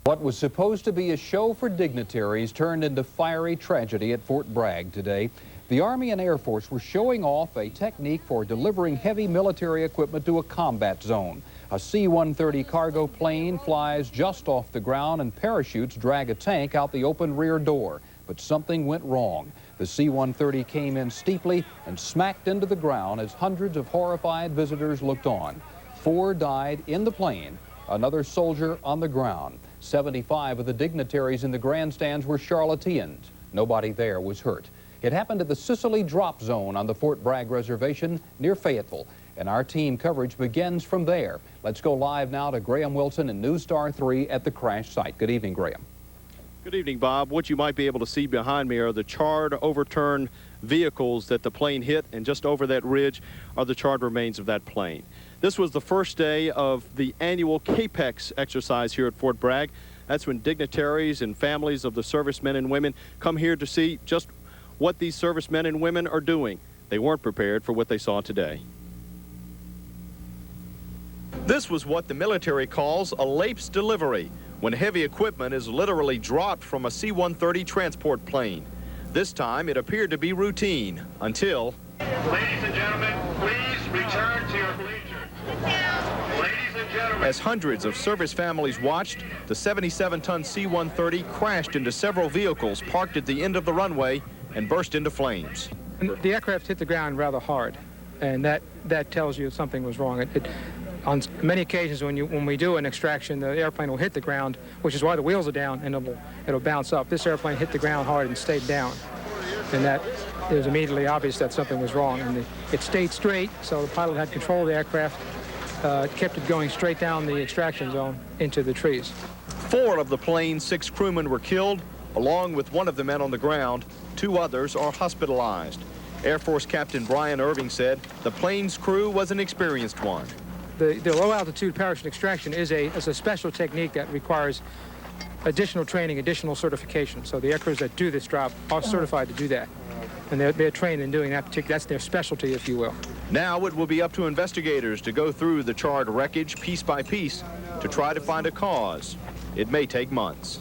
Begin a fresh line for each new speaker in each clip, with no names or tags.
What was supposed to be a show for dignitaries turned into fiery tragedy at Fort Bragg today. The Army and Air Force were showing off a technique for delivering heavy military equipment to a combat zone. A C-130 cargo plane flies just off the ground and parachutes drag a tank out the open rear door. But something went wrong. The C-130 came in steeply and smacked into the ground as hundreds of horrified visitors looked on. 4 died in the plane, another soldier on the ground. 75 of the dignitaries in the grandstands were Charlotteans. Nobody there was hurt. It happened at the Sicily Drop Zone on the Fort Bragg Reservation near Fayetteville, and our team coverage begins from there. Let's go live now to Graham Wilson in News Star 3 at the crash site. Good evening, Graham.
Good evening, Bob. What you might be able to see behind me are the charred, overturned vehicles that the plane hit, and just over that ridge are the charred remains of that plane. This was the first day of the annual CAPEX exercise here at Fort Bragg. That's when dignitaries and families of the servicemen and women come here to see just what these servicemen and women are doing. They weren't prepared for what they saw today. This was what the military calls a lapse delivery, when heavy equipment is literally dropped from a C-130 transport plane. This time it appeared to be routine until...
Ladies and gentlemen, please return to your bleachers. Ladies and gentlemen.
As hundreds of service families watched, the 77-ton C-130 crashed into several vehicles parked at the end of the runway and burst into flames.
The aircraft hit the ground rather hard, and that tells you something was wrong. On many occasions when we do an extraction, the airplane will hit the ground, which is why the wheels are down, and it'll bounce up. This airplane hit the ground hard and stayed down, and that it was immediately obvious that something was wrong. And it stayed straight, so the pilot had control of the aircraft, kept it going straight down the extraction zone into the trees.
4 of the plane's 6 crewmen were killed, along with one of the men on the ground. 2 others are hospitalized. Air Force Captain Brian Irving said the plane's crew was an experienced one.
The low-altitude parachute extraction is a special technique that requires additional training, additional certification. So the aircrews that do this job are certified to do that. And they're trained in doing that particular, that's their specialty, if you will.
Now it will be up to investigators to go through the charred wreckage piece by piece to try to find a cause. It may take months.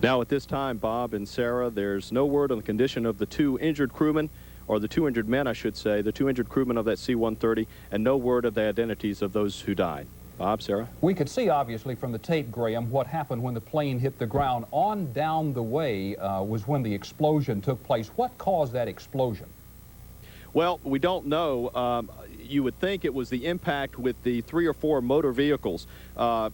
Now at this time, Bob and Sarah, there's no word on the condition of the 2 injured crewmen, or the 2 injured men, I should say, the 2 injured crewmen of that C-130, and no word of the identities of those who died. Bob, Sarah?
We could see, obviously, from the tape, Graham, what happened when the plane hit the ground. On down the way was when the explosion took place. What caused that explosion?
Well, we don't know. You would think it was the impact with the 3 or 4 motor vehicles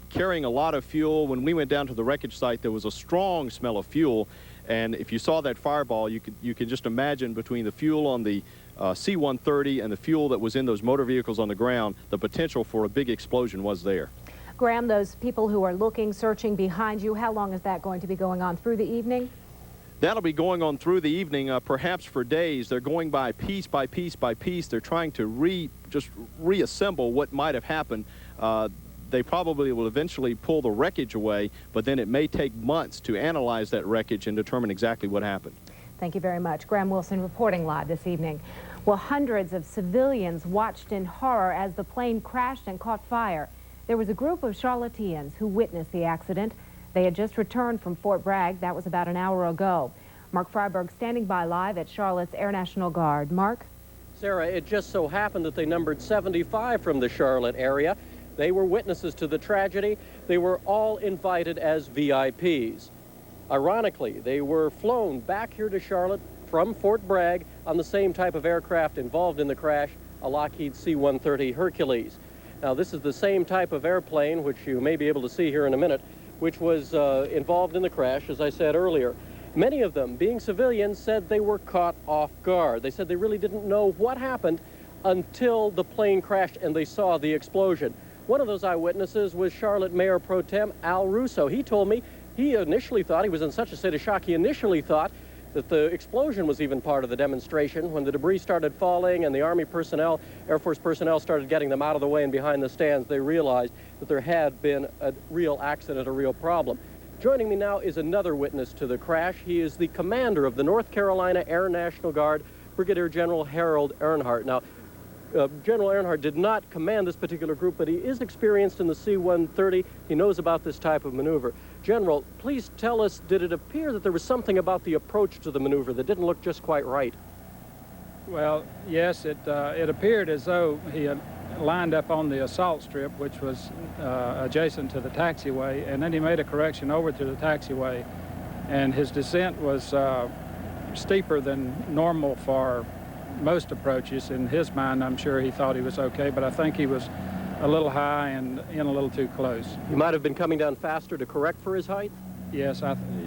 carrying a lot of fuel. When we went down to the wreckage site, there was a strong smell of fuel. And if you saw that fireball, you could just imagine between the fuel on the C-130 and the fuel that was in those motor vehicles on the ground, the potential for a big explosion was there.
Graham, those people who are looking, searching behind you, how long is that going to be going on through the evening?
That'll be going on through the evening, perhaps for days. They're going by piece by piece by piece. They're trying to just reassemble what might have happened. They probably will eventually pull the wreckage away, but then it may take months to analyze that wreckage and determine exactly what happened.
Thank you very much. Graham Wilson reporting live this evening. Well, hundreds of civilians watched in horror as the plane crashed and caught fire. There was a group of Charlotteans who witnessed the accident. They had just returned from Fort Bragg. That was about an hour ago. Mark Freiberg standing by live at Charlotte's Air National Guard. Mark?
Sarah, it just so happened that they numbered 75 from the Charlotte area. They were witnesses to the tragedy. They were all invited as VIPs. Ironically, they were flown back here to Charlotte from Fort Bragg on the same type of aircraft involved in the crash, a Lockheed C-130 Hercules. Now, this is the same type of airplane, which you may be able to see here in a minute, which was involved in the crash, as I said earlier. Many of them, being civilians, said they were caught off guard. They said they really didn't know what happened until the plane crashed and they saw the explosion. One of those eyewitnesses was Charlotte Mayor Pro Tem Al Russo. He told me he initially thought, he was in such a state of shock, he initially thought that the explosion was even part of the demonstration. When the debris started falling and the Army personnel, Air Force personnel started getting them out of the way and behind the stands, they realized that there had been a real accident, a real problem. Joining me now is another witness to the crash. He is the commander of the North Carolina Air National Guard, Brigadier General Harold Earnhardt. Now, General Earnhardt did not command this particular group, but he is experienced in the C-130. He knows about this type of maneuver. General, please tell us, did it appear that there was something about the approach to the maneuver that didn't look just quite right?
Well, yes, it appeared as though he had lined up on the assault strip, which was adjacent to the taxiway, and then he made a correction over to the taxiway, and his descent was steeper than normal for most approaches. In his mind, I'm sure he thought he was okay, but I think he was a little high and in a little too close.
He might have been coming down faster to correct for his height?
Yes,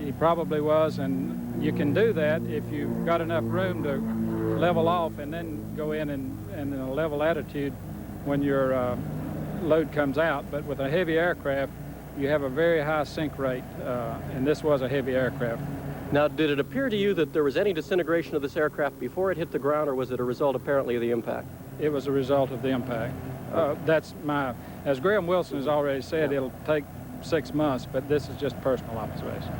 he probably was, and you can do that if you've got enough room to level off and then go in and a level attitude when your load comes out. But with a heavy aircraft, you have a very high sink rate, and this was a heavy aircraft.
Now, did it appear to you that there was any disintegration of this aircraft before it hit the ground, or was it a result, apparently, of the impact?
It was a result of the impact. As Graham Wilson has already said, it'll take 6 months, but this is just personal observation.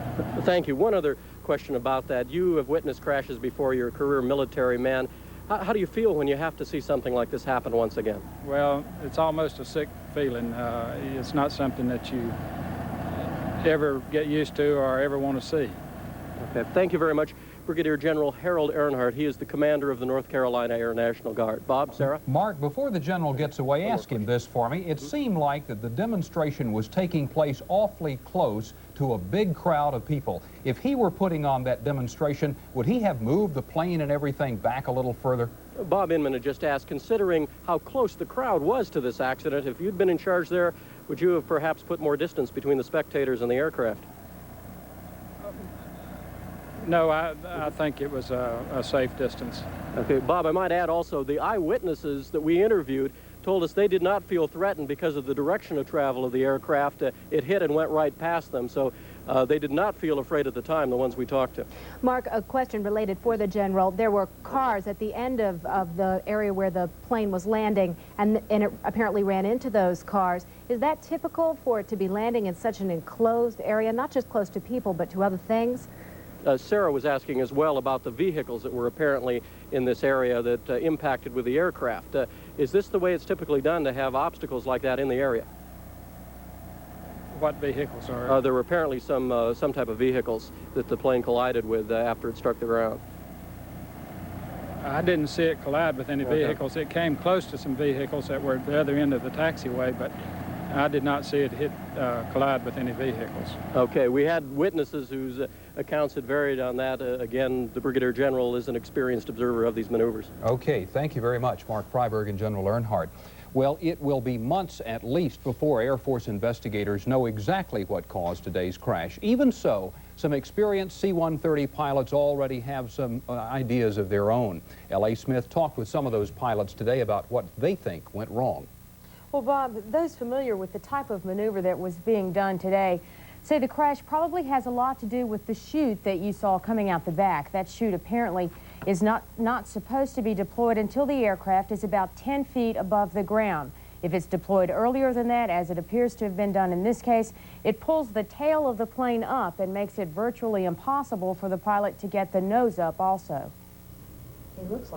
Thank you. One other question about that. You have witnessed crashes before. You're a career military man. How do you feel when you have to see something like this happen once again?
Well, it's almost a sick feeling. It's not something that you ever get used to or ever want to see.
Okay, thank you very much. Brigadier General Harold Earnhardt. He is the commander of the North Carolina Air National Guard. Bob, Sarah?
Mark, before the general gets away, ask him this for me. It seemed like that the demonstration was taking place awfully close to a big crowd of people. If he were putting on that demonstration, would he have moved the plane and everything back a little further?
Bob Inman had just asked, considering how close the crowd was to this accident, if you'd been in charge there, would you have perhaps put more distance between the spectators and the aircraft?
No, I think it was a safe distance.
Okay, Bob, I might add also, the eyewitnesses that we interviewed told us they did not feel threatened because of the direction of travel of the aircraft. It hit and went right past them, so they did not feel afraid at the time, the ones we talked to.
Mark, a question related for the general. There were cars at the end of the area where the plane was landing, and it apparently ran into those cars. Is that typical for it to be landing in such an enclosed area, not just close to people, but to other things?
Sarah was asking as well about the vehicles that were apparently in this area that impacted with the aircraft. Is this the way it's typically done, to have obstacles like that in the area?
What vehicles are?
There were apparently some type of vehicles that the plane collided with after it struck the ground.
I didn't see it collide with any vehicles. It came close to some vehicles that were at the other end of the taxiway, but I did not see it collide with any vehicles. Okay,
we had witnesses whose accounts had varied on that. Again, the Brigadier General is an experienced observer of these maneuvers.
Okay, thank you very much, Mark Freiberg and General Earnhardt. Well, it will be months at least before Air Force investigators know exactly what caused today's crash. Even so, some experienced C-130 pilots already have some ideas of their own. L.A. Smith talked with some of those pilots today about what they think went wrong.
Well, Bob, those familiar with the type of maneuver that was being done today say the crash probably has a lot to do with the chute that you saw coming out the back. That chute apparently is not supposed to be deployed until the aircraft is about 10 feet above the ground. If it's deployed earlier than that, as it appears to have been done in this case, it pulls the tail of the plane up and makes it virtually impossible for the pilot to get the nose up also.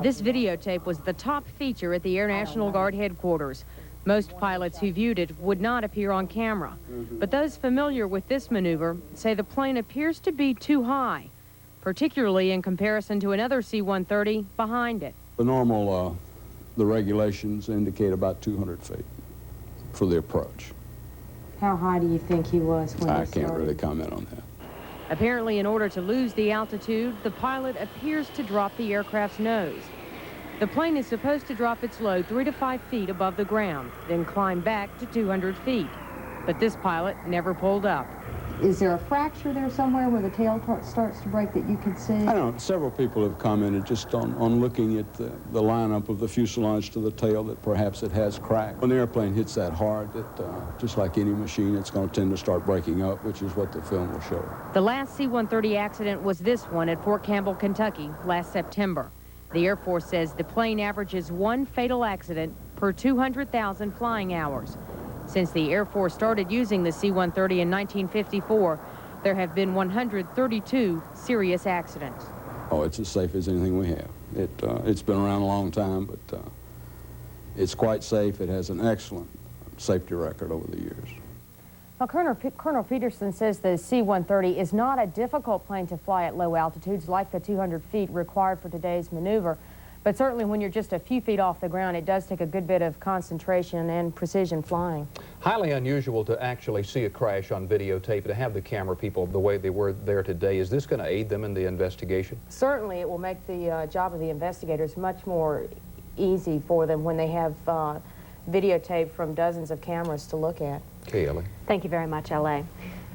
This videotape was the top feature at the Air National Guard headquarters. Most pilots who viewed it would not appear on camera. But those familiar with this maneuver say the plane appears to be too high, particularly in comparison to another C-130 behind it.
The normal, the regulations indicate about 200 feet for the approach.
How high do you think he was when
I can't really comment on that.
Apparently, in order to lose the altitude, the pilot appears to drop the aircraft's nose. The plane is supposed to drop its load 3 to 5 feet above the ground, then climb back to 200 feet. But this pilot never pulled up.
Is there a fracture there somewhere where the tail starts to break that you can see?
I don't know. Several people have commented just on looking at the lineup of the fuselage to the tail that perhaps it has cracked. When the airplane hits that hard, just like any machine, it's going to tend to start breaking up, which is what the film will show.
The last C-130 accident was this one at Fort Campbell, Kentucky, last September. The Air Force says the plane averages 1 fatal accident per 200,000 flying hours. Since the Air Force started using the C-130 in 1954, there have been 132 serious accidents.
Oh, it's as safe as anything we have. It's been around a long time, but It's quite safe. It has an excellent safety record over the years.
Now, Colonel Peterson says the C-130 is not a difficult plane to fly at low altitudes like the 200 feet required for today's maneuver, but certainly when you're just a few feet off the ground, it does take a good bit of concentration and precision flying. Highly
unusual to actually see a crash on videotape, to have the camera people the way they were there today. Is this going to aid them in the investigation?
Certainly, it will make the job of the investigators much more easy for them when they have videotape from dozens of cameras to look at.
Okay, Ellie.
Thank you very much, L.A.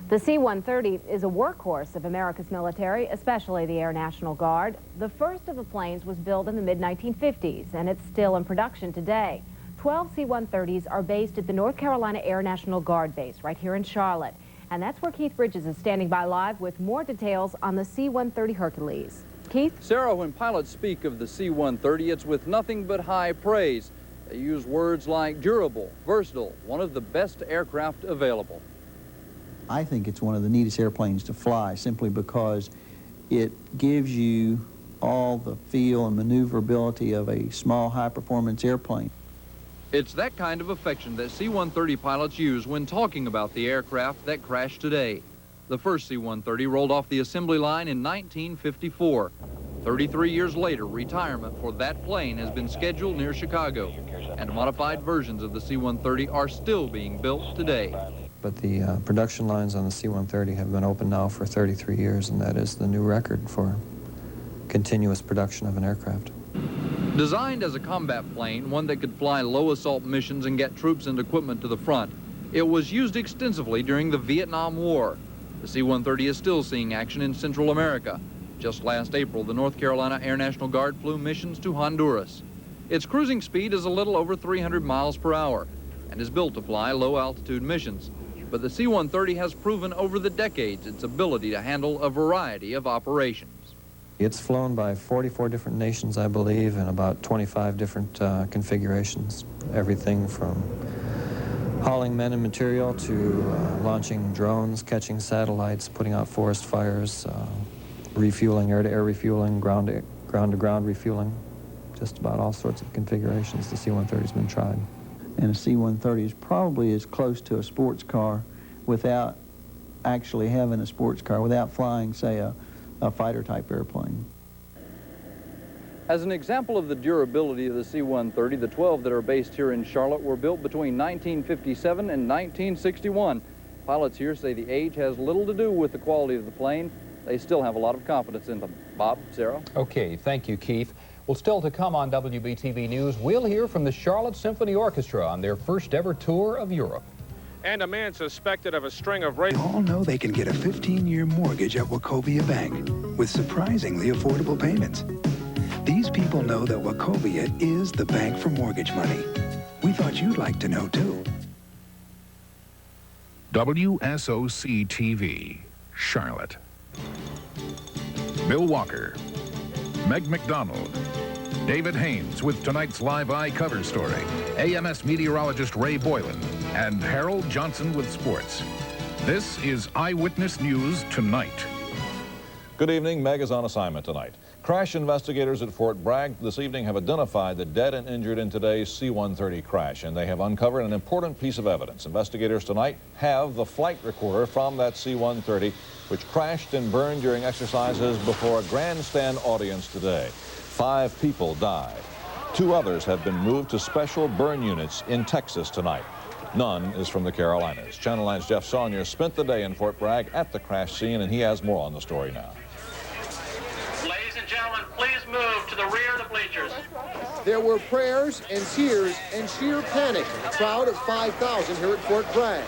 The C-130 is a workhorse of America's military, especially the Air National Guard. The first of the planes was built in the mid-1950s, and it's still in production today. 12 C-130s are based at the North Carolina Air National Guard base right here in Charlotte. And that's where Keith Bridges is standing by live with more details on the C-130 Hercules. Keith?
Sarah, when pilots speak of the C-130, it's with nothing but high praise. They use words like durable, versatile, one of the best aircraft available.
I think it's one of the neatest airplanes to fly simply because it gives you all the feel and maneuverability of a small, high-performance airplane.
It's that kind of affection that C-130 pilots use when talking about the aircraft that crashed today. The first C-130 rolled off the assembly line in 1954. 33 years later, retirement for that plane has been scheduled near Chicago, and modified versions of the C-130 are still being built today.
But the production lines on the C-130 have been open now for 33 years, and that is the new record for continuous production of an aircraft.
Designed as a combat plane, one that could fly low-assault missions and get troops and equipment to the front, it was used extensively during the Vietnam War. The C-130 is still seeing action in Central America. Just last April, the North Carolina Air National Guard flew missions to Honduras. Its cruising speed is a little over 300 miles per hour and is built to fly low-altitude missions. But the C-130 has proven over the decades its ability to handle a variety of operations.
It's flown by 44 different nations, I believe, in about 25 different configurations. Everything from hauling men and material to launching drones, catching satellites, putting out forest fires, refueling, air-to-air refueling, ground-to-ground refueling, just about all sorts of configurations the C-130's been tried.
And a C-130 is probably as close to a sports car without actually having a sports car, without flying, say, a fighter-type airplane.
As an example of the durability of the C-130, the 12 that are based here in Charlotte were built between 1957 and 1961. Pilots here say the age has little to do with the quality of the plane. They still have a lot of confidence in them. Bob, Sarah?
Okay, thank you, Keith. Well, still to come on WBTV News, we'll hear from the Charlotte Symphony Orchestra on their first ever tour of Europe.
And a man suspected of a string of rape.
They all know they can get a 15-year mortgage at Wachovia Bank with surprisingly affordable payments. These people know that Wachovia is the bank for mortgage money. We thought you'd like to know, too.
WSOC TV, Charlotte. Bill Walker, Meg McDonald, David Haynes with tonight's Live Eye cover story, AMS meteorologist Ray Boylan, and Harold Johnson with sports. This is Eyewitness News Tonight.
Good evening. Meg is on assignment tonight. Crash investigators at Fort Bragg this evening have identified the dead and injured in today's C-130 crash, and they have uncovered an important piece of evidence. Investigators tonight have the flight recorder from that C-130, which crashed and burned during exercises before a grandstand audience today. 5 people died. 2 others have been moved to special burn units in Texas tonight. None is from the Carolinas. Channel 9's Jeff Saunier spent the day in Fort Bragg at the crash scene, and he has more on the story now.
Ladies and gentlemen, please move to the rear of the bleachers.
There were prayers and tears and sheer panic in a crowd of 5,000 here at Fort Bragg.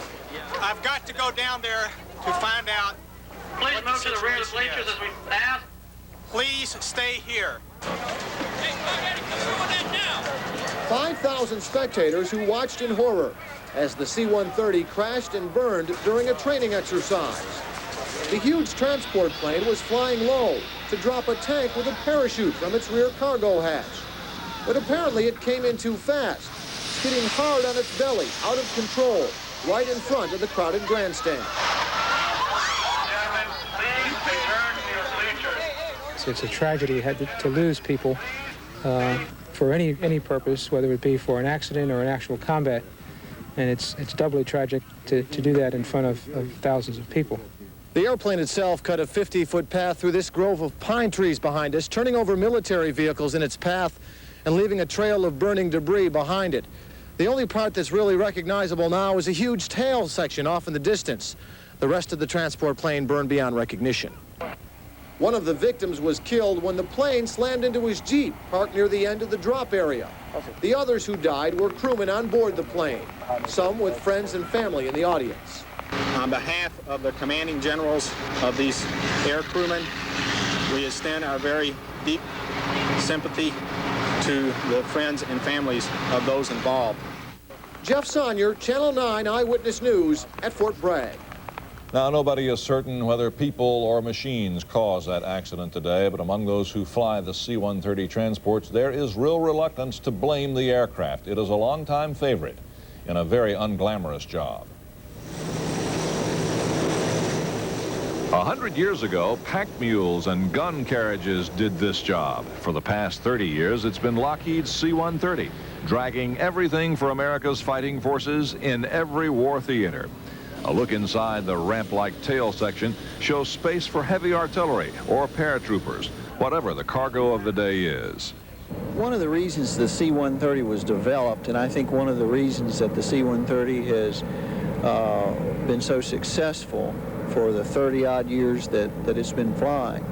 I've got to go down there to find out.
Please move to the rear of the bleachers as we pass.
Please stay here.
5,000 spectators who watched in horror as the C-130 crashed and burned during a training exercise. The huge transport plane was flying low to drop a tank with a parachute from its rear cargo hatch. But apparently it came in too fast, skidding hard on its belly, out of control, right in front of the crowded grandstand.
It's a tragedy to lose people for any purpose, whether it be for an accident or an actual combat. And it's doubly tragic to do that in front of thousands of people.
The airplane itself cut a 50-foot path through this grove of pine trees behind us, turning over military vehicles in its path and leaving a trail of burning debris behind it. The only part that's really recognizable now is a huge tail section off in the distance. The rest of the transport plane burned beyond recognition. One of the victims was killed when the plane slammed into his Jeep, parked near the end of the drop area. The others who died were crewmen on board the plane, some with friends and family in the audience.
On behalf of the commanding generals of these air crewmen, we extend our very deep sympathy to the friends and families of those involved.
Jeff Sonyer, Channel 9 Eyewitness News at Fort Bragg.
Now, nobody is certain whether people or machines caused that accident today, but among those who fly the C-130 transports, there is real reluctance to blame the aircraft. It is a longtime favorite in a very unglamorous job. 100 years ago, pack mules and gun carriages did this job. For the past 30 years, it's been Lockheed's C-130, dragging everything for America's fighting forces in every war theater. A look inside the ramp-like tail section shows space for heavy artillery or paratroopers, whatever the cargo of the day is.
One of the reasons the C-130 was developed, and I think one of the reasons that the C-130 has been so successful for the 30-odd years that it's been flying,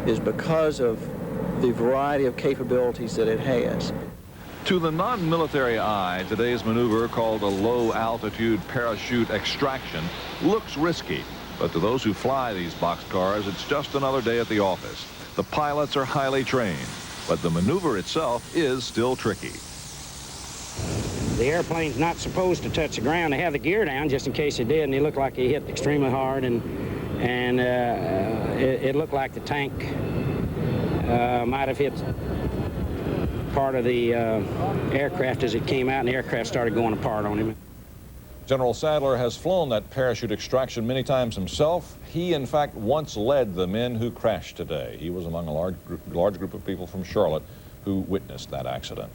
is because of the variety of capabilities that it has.
To the non-military eye, today's maneuver, called a low-altitude parachute extraction, looks risky. But to those who fly these boxcars, it's just another day at the office. The pilots are highly trained, but the maneuver itself is still tricky.
The airplane's not supposed to touch the ground. They have the gear down just in case it did, and it looked like it hit extremely hard, and it looked like the tank might have hit part of the aircraft as it came out, and the aircraft started going apart on him.
General Sadler has flown that parachute extraction many times himself. He, in fact, once led the men who crashed today. He was among a large group of people from Charlotte who witnessed that accident.